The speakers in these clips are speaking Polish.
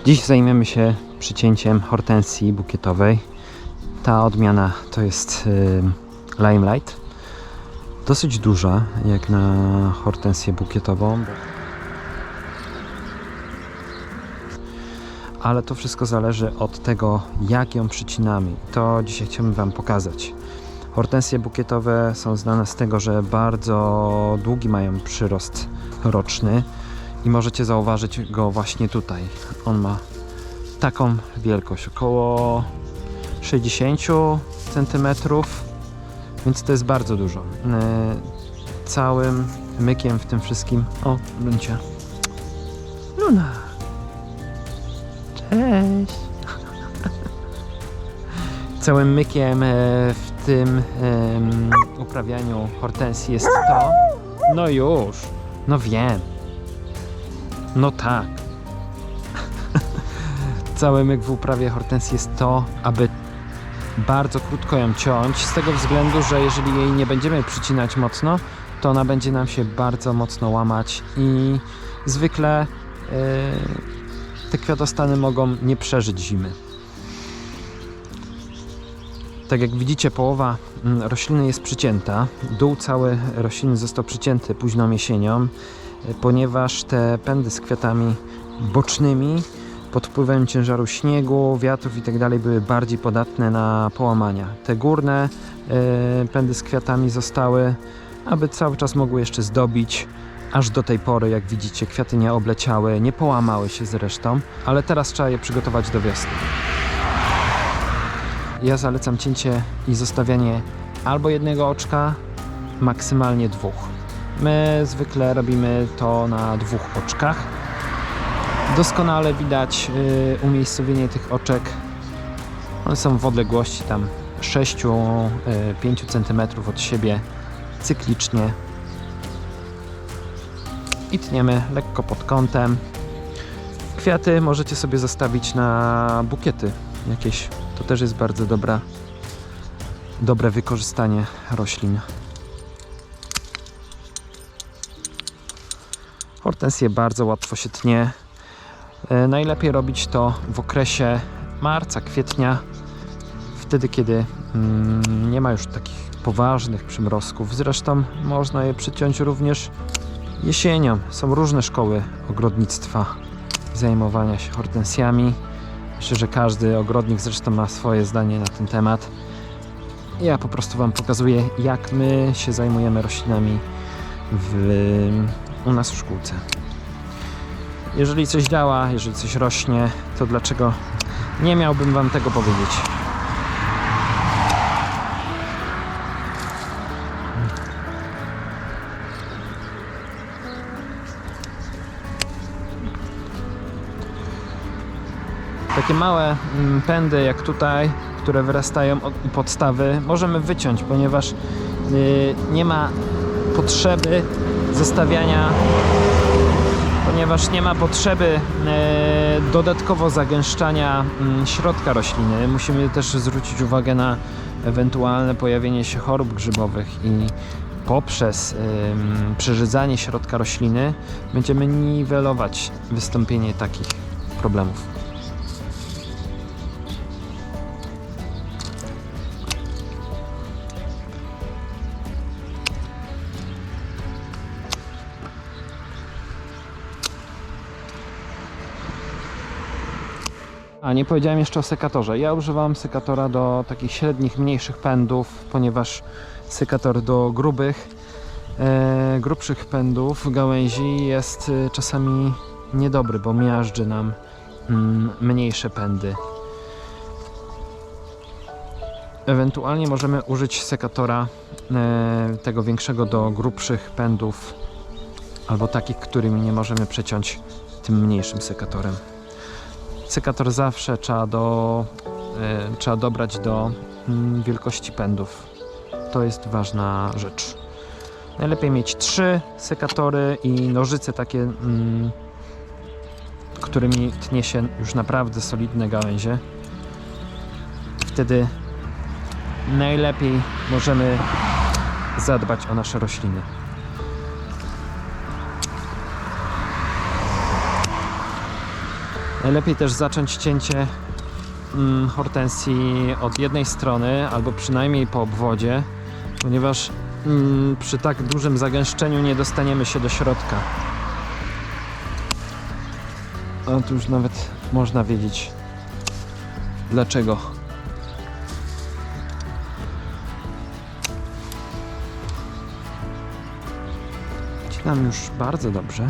Dziś zajmiemy się przycięciem hortensji bukietowej. Ta odmiana to jest Limelight. Dosyć duża jak na hortensję bukietową. Ale to wszystko zależy od tego, jak ją przycinamy. To dzisiaj chciałbym Wam pokazać. Hortensje bukietowe są znane z tego, że bardzo długi mają przyrost roczny i możecie zauważyć go właśnie tutaj. On ma taką wielkość, około 60 cm, więc to jest bardzo dużo. Całym mykiem w tym wszystkim... O, Luncia. Luna! Cześć! Całym mykiem w tym uprawianiu hortensji jest to... No już! No wiem! No tak! Cały myk w uprawie hortensji jest to, aby bardzo krótko ją ciąć, z tego względu, że jeżeli jej nie będziemy przycinać mocno, to ona będzie nam się bardzo mocno łamać i zwykle te kwiatostany mogą nie przeżyć zimy. Tak jak widzicie, połowa rośliny jest przycięta. Dół cały rośliny został przycięty późną jesienią, ponieważ te pędy z kwiatami bocznymi pod wpływem ciężaru śniegu, wiatrów i tak dalej były bardziej podatne na połamania. Te górne pędy z kwiatami zostały, aby cały czas mogły jeszcze zdobić. Aż do tej pory, jak widzicie, kwiaty nie obleciały, nie połamały się zresztą, ale teraz trzeba je przygotować do wiosny. Ja zalecam cięcie i zostawianie albo jednego oczka, maksymalnie dwóch. My zwykle robimy to na 2 oczkach. Doskonale widać umiejscowienie tych oczek. One są w odległości tam 6-5 cm od siebie cyklicznie. I tniemy lekko pod kątem. Kwiaty możecie sobie zostawić na bukiety jakieś. To też jest bardzo dobre wykorzystanie roślin. Hortensję bardzo łatwo się tnie. Najlepiej robić to w okresie marca, kwietnia, wtedy kiedy nie ma już takich poważnych przymrozków. Zresztą można je przyciąć również jesienią. Są różne szkoły ogrodnictwa, zajmowania się hortensjami. Myślę, że każdy ogrodnik zresztą ma swoje zdanie na ten temat. Ja po prostu Wam pokazuję, jak my się zajmujemy roślinami u nas w szkółce. Jeżeli coś działa, jeżeli coś rośnie, to dlaczego nie miałbym Wam tego powiedzieć? Takie małe pędy jak tutaj, które wyrastają od podstawy, możemy wyciąć, ponieważ nie ma potrzeby zostawiania, dodatkowo zagęszczania środka rośliny. Musimy też zwrócić uwagę na ewentualne pojawienie się chorób grzybowych i poprzez przerzedzanie środka rośliny będziemy niwelować wystąpienie takich problemów. A nie powiedziałem jeszcze o sekatorze. Ja używam sekatora do takich średnich, mniejszych pędów, ponieważ sekator do grubszych pędów, gałęzi jest czasami niedobry, bo miażdży nam mniejsze pędy. Ewentualnie możemy użyć sekatora tego większego do grubszych pędów, albo takich, którymi nie możemy przeciąć tym mniejszym sekatorem. Sekator zawsze trzeba dobrać do wielkości pędów. To jest ważna rzecz. Najlepiej mieć 3 sekatory i nożyce takie, którymi tnie się już naprawdę solidne gałęzie. Wtedy najlepiej możemy zadbać o nasze rośliny. Najlepiej też zacząć cięcie hortensji od jednej strony, albo przynajmniej po obwodzie, ponieważ przy tak dużym zagęszczeniu nie dostaniemy się do środka. A tu już nawet można wiedzieć dlaczego. Nam już bardzo dobrze.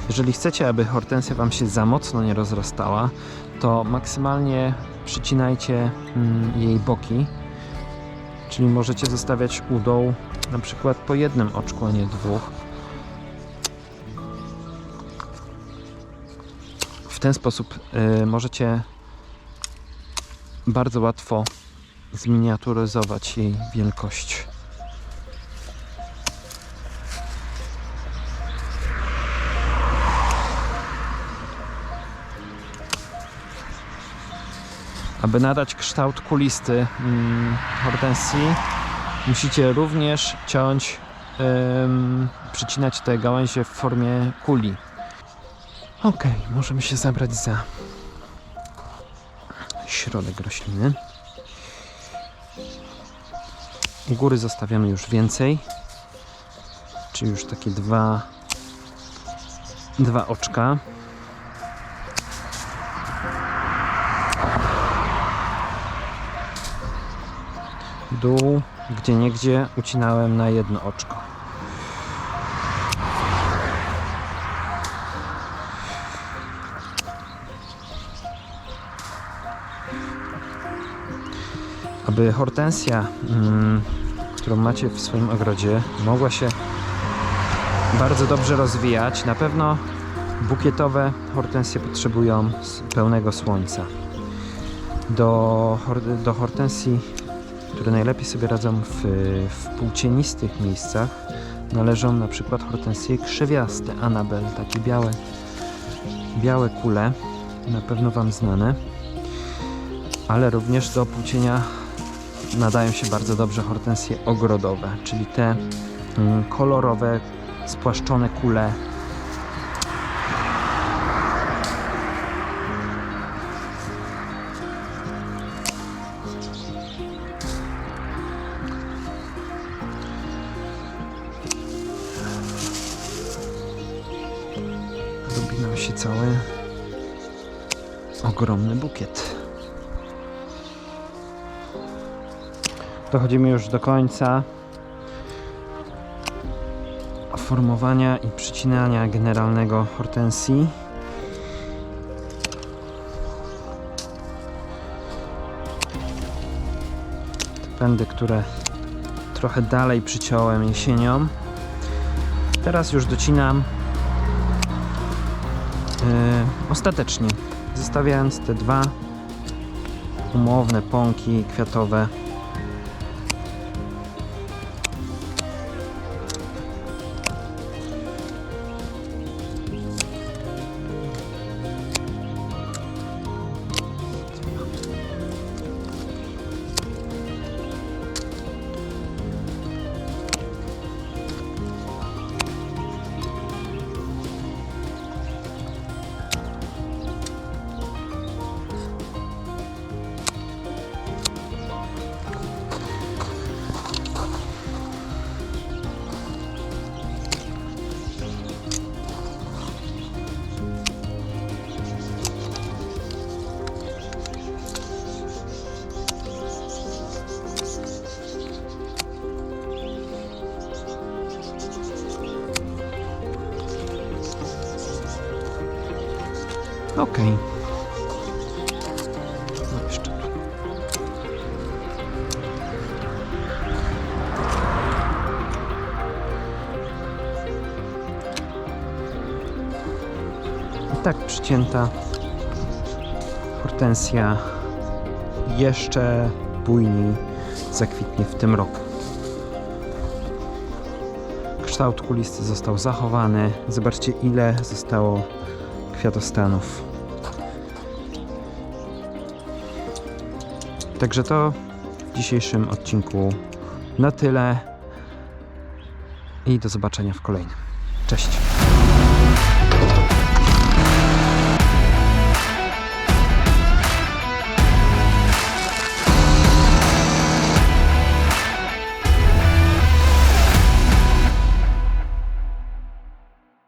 Jeżeli chcecie, aby hortensja Wam się za mocno nie rozrastała, to maksymalnie przycinajcie jej boki, czyli możecie zostawiać u dołu na przykład po jednym oczku, a nie dwóch. W ten sposób możecie bardzo łatwo zminiaturyzować jej wielkość. Aby nadać kształt kulisty hortensji, musicie również przycinać te gałęzie w formie kuli. Ok, możemy się zabrać za środek rośliny. U góry zostawiamy już więcej, czyli już takie dwa oczka. Dół, gdzieniegdzie ucinałem na jedno oczko. Aby hortensja, którą macie w swoim ogrodzie, mogła się bardzo dobrze rozwijać, na pewno bukietowe hortensje potrzebują pełnego słońca. Do hortensji, które najlepiej sobie radzą w półcienistych miejscach, należą na przykład hortensje krzewiaste, Anabel, takie białe kule, na pewno Wam znane, ale również do półcienia nadają się bardzo dobrze hortensje ogrodowe, czyli te kolorowe, spłaszczone kule. Robi nam się cały ogromny bukiet. Dochodzimy już do końca formowania i przycinania generalnego hortensji. Te pędy, które trochę dalej przyciąłem jesienią. Teraz już docinam ostatecznie, zostawiając te dwa umowne pąki kwiatowe. Ok. No jeszcze tu. I tak przycięta hortensja jeszcze bujniej zakwitnie w tym roku. Kształt kulisty został zachowany. Zobaczcie, ile zostało kwiatostanów. Także to w dzisiejszym odcinku na tyle i do zobaczenia w kolejnym. Cześć!